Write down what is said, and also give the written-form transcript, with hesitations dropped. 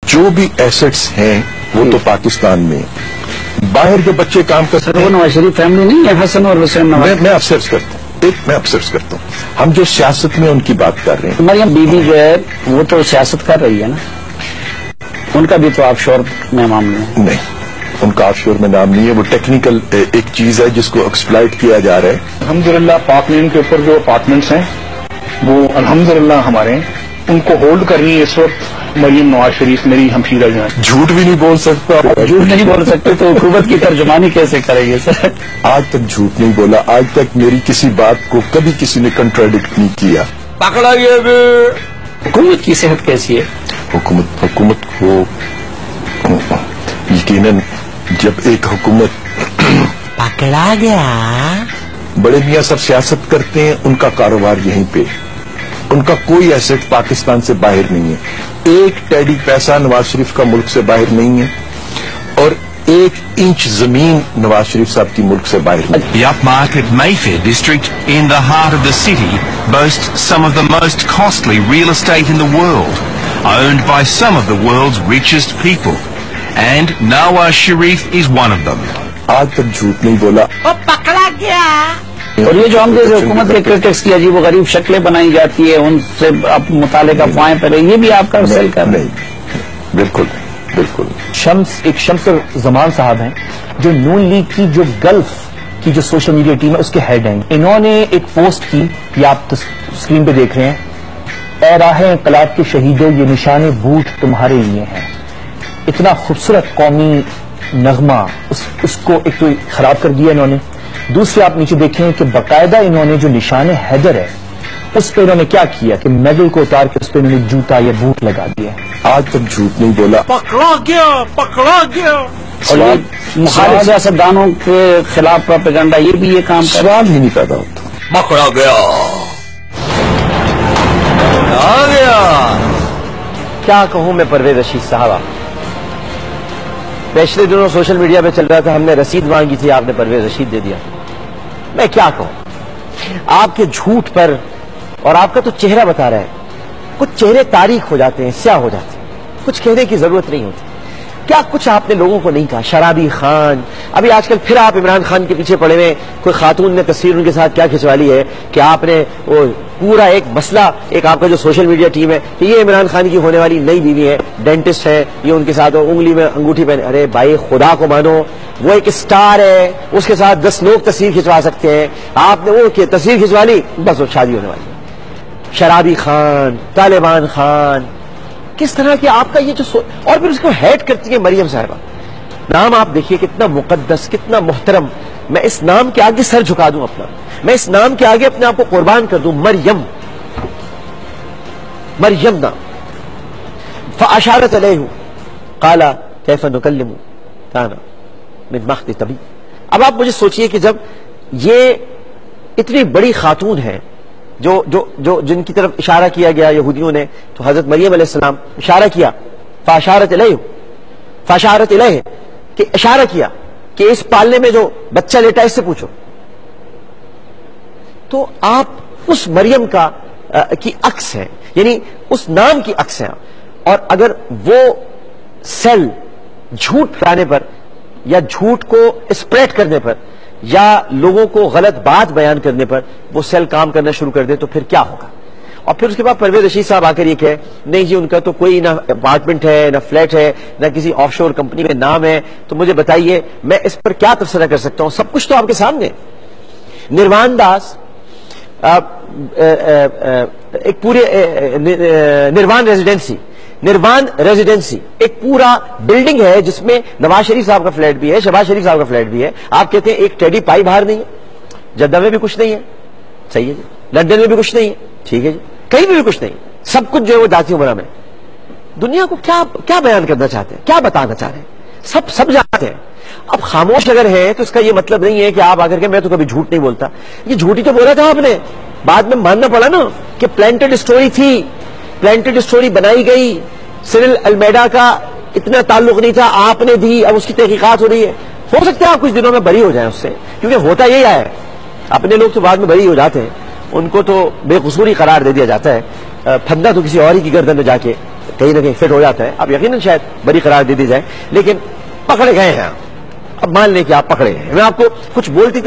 جو بھی ایسٹس ہیں وہ تو پاکستان میں، باہر کے بچے کام کرتے ہیں۔ وہ نواز شریف فیملی نہیں ہے حسن اور حسین نواز؟ میں افسوس کرتا ہوں، میں افسوس کرتا ہوں، ہم جو سیاست میں ان کی بات کر رہے ہیں۔ مریم بی بی جو ہے وہ تو سیاست کر رہی ہے نا، ان کا بھی تو آف شور میں معاملہ ہے۔ نہیں، ان کا آف شور میں نام نہیں ہے، وہ ٹیکنیکل ایک چیز ہے جس کو ایکسپلائٹ کیا جا رہا ہے۔ الحمدللہ پاک لین کے اوپر جو اپارٹمنٹس ہیں وہ الحمدللہ ہمارے ہیں، ان کو ہولڈ کرنی ہے اس وقت مریم نواز شریف میری ہمشیرہ جو ہیں۔ جھوٹ بھی نہیں بول سکتا، جھوٹ نہیں بول سکتے تو حکومت کی ترجمانی کیسے کرے گی سر؟ آج تک جھوٹ نہیں بولا، آج تک میری کسی بات کو کبھی کسی نے کنٹراڈکٹ نہیں کیا۔ پکڑا گیا۔ حکومت کی صحت کیسی ہے؟ حکومت کو یقیناً جب ایک حکومت پکڑا گیا، بڑے میاں سب سیاست کرتے ہیں، ان کا کاروبار یہیں پہ، ان کا کوئی ایسٹ پاکستان سے باہر نہیں ہے، ایک ٹیڈی پیسہ نواز شریف کا ملک سے باہر نہیں ہے، اور ایک انچ زمین نواز شریف صاحب کی ملک سے باہر نہیں۔ The upmarket Mayfair district in the heart of the city boasts some of the most costly real estate in the world, owned by some of the world's richest people, and Nawaz Sharif is one of them. آج تک جھوٹ نہیں بولا۔ پکڑا گیا۔ اور یہ جو ہم جو حکومت کے کرٹکس کی عجیب و غریب شکلیں بنائی جاتی ہے، ان سے اب مطالعے کا فوائیں پہلے، یہ بھی آپ کا سیل کر رہے ہیں؟ نہیں، بالکل بالکل۔ شمس زمان صاحب ہیں جو نون لیگ کی جو گلف کی جو سوشل میڈیا ٹیم ہے اس کے ہیڈ ہیں، انہوں نے ایک پوسٹ کی، یہ آپ اسکرین پہ دیکھ رہے ہیں، اے راہ انقلاب کے شہیدوں یہ نشان بوٹ تمہارے لیے ہیں۔ اتنا خوبصورت قومی نغمہ اس کو ایک تو خراب کر دیا انہوں نے۔ دوسرے آپ نیچے دیکھیں کہ باقاعدہ انہوں نے جو نشان حیدر ہے اس پہ انہوں نے کیا کیا کہ میڈل کو اتار کے اس پہ انہوں نے جوتا یا بوٹ لگا دیا۔ آج تک جھوٹ نہیں بولا۔ پکڑا گیا، پکڑا گیا۔ اور یہ مخالف سیاستدانوں کے خلاف پروپیگنڈا، یہ بھی یہ کام کر رہا ہے۔ سوال ہی نہیں پیدا ہوتا۔ پکڑا گیا، آ گیا۔ کیا کہوں میں پرویز رشید صاحبہ، پچھلے دنوں سوشل میڈیا پہ چل رہا تھا، ہم نے رسید مانگی تھی، آپ نے پرویز رشید دے دیا۔ میں کیا کہوں آپ کے جھوٹ پر، اور آپ کا تو چہرہ بتا رہا ہے، کچھ چہرے تاریخ ہو جاتے ہیں، سیاہ ہو جاتے ہیں، کچھ کہنے کی ضرورت نہیں ہوتی۔ کیا کچھ آپ نے لوگوں کو نہیں کہا؟ شرابی خان، ابھی آج کل پھر آپ عمران خان کے پیچھے پڑے ہوئے، کوئی خاتون نے تصویر ان کے ساتھ کیا کھنچوا لی ہے کہ آپ نے وہ پورا ایک مسئلہ، ایک آپ کا جو سوشل میڈیا ٹیم ہے کہ یہ عمران خان کی ہونے والی نئی بیوی ہے، ڈینٹسٹ ہے، یہ ان کے ساتھ انگلی میں انگوٹھی پہنے۔ ارے بھائی خدا کو مانو، وہ ایک اسٹار ہے، اس کے ساتھ 10 لوگ تصویر کھنچوا سکتے ہیں، آپ نے وہ تصویر کھنچوا لی، بس وہ شادی ہونے والی ہے۔ شرابی خان، طالبان خان، کس طرح کہ آپ کا یہ جو اور پھر اس کو ہیٹ کرتی ہے مریم صاحبہ۔ نام آپ دیکھیے کتنا مقدس، کتنا محترم، میں اس نام کے آگے سر جھکا دوں اپنا، میں اس نام کے آگے اپنے آپ کو قربان کر دوں، مریم، مریم نام۔ فاشارت علیہ قال کیف نکلم کان من مخد طبی۔ اب آپ مجھے سوچئے کہ جب یہ اتنی بڑی خاتون ہے جن کی طرف اشارہ کیا گیا یہودیوں نے، تو حضرت مریم علیہ السلام اشارہ کیا، فاشارت الیہ کہ اشارہ کیا کہ اس پالنے میں جو بچہ لیٹا ہے اس سے پوچھو۔ تو آپ اس مریم کی عکس ہیں، یعنی اس نام کی عکس ہیں، اور اگر وہ سیل جھوٹ پھیلانے پر یا جھوٹ کو اسپریڈ کرنے پر یا لوگوں کو غلط بات بیان کرنے پر وہ سیل کام کرنا شروع کر دے تو پھر کیا ہوگا؟ اور پھر اس کے بعد پرویز رشید صاحب آ کر یہ کہے نہیں جی ان کا تو کوئی نہ اپارٹمنٹ ہے، نہ فلیٹ ہے، نہ کسی آف شور کمپنی میں نام ہے، تو مجھے بتائیے میں اس پر کیا تبصرہ کر سکتا ہوں؟ سب کچھ تو آپ کے سامنے۔ نروان داس ایک پورے نروان ریزیڈنسی ایک پورا بلڈنگ ہے جس میں نواز شریف صاحب کا فلیٹ بھی ہے، شہباز شریف صاحب کا فلیٹ بھی ہے۔ آپ کہتے ہیں ایک ٹیڈی پائی باہر نہیں ہے، جدہ میں بھی کچھ نہیں ہے، صحیح ہے جی، لندن میں بھی کچھ نہیں ہے، ٹھیک ہے جی، کہیں بھی کچھ نہیں، سب کچھ جو ہے وہ ذاتی عمرہ میں۔ دنیا کو کیا بیان کرنا چاہتے ہیں، کیا بتانا چاہ رہے ہیں؟ سب جانتے ہیں۔ اب خاموش اگر ہے تو اس کا یہ مطلب نہیں ہے کہ آپ آ کر کے میں تو کبھی جھوٹ نہیں بولتا، یہ جھوٹی تو بولا تھا آپ نے، بعد میں ماننا پڑا نا کہ پلانٹڈ اسٹوری تھی، پلانٹڈ اسٹوری بنائی گئی، سیرل المیڈا کا اتنا تعلق نہیں تھا، آپ نے دی، اب اس کی تحقیقات ہو رہی ہے۔ ہو سکتا ہے آپ کچھ دنوں میں بری ہو جائیں اس سے، کیونکہ ہوتا یہی ہے، اپنے لوگ تو بعد میں بری ہو جاتے ہیں، ان کو تو بے قصوری قرار دے دیا جاتا ہے، پھندا تو کسی اور ہی کی گردن میں جا کے کہیں نہ کہیں فٹ ہو جاتا ہے. اب یقیناً شاید بری قرار دے دی جائے، لیکن پکڑے گئے ہیں. اب مان لیں کہ آپ پکڑے گئے. میں آپ کو کچھ بولتی